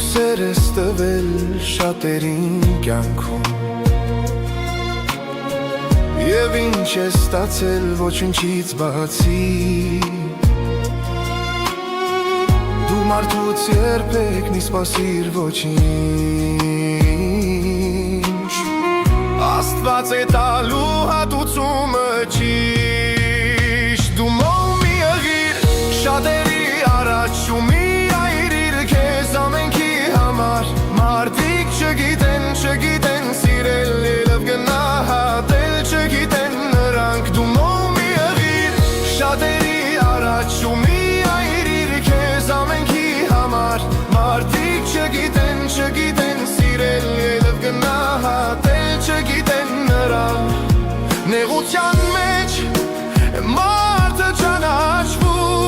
սեր ես տվել շատերին կյանքում Եվ ինչ ես ստացել ոչնչից բացի Դու մարդուց երբեք մի սպասիր ոչինչ Աստված է տալու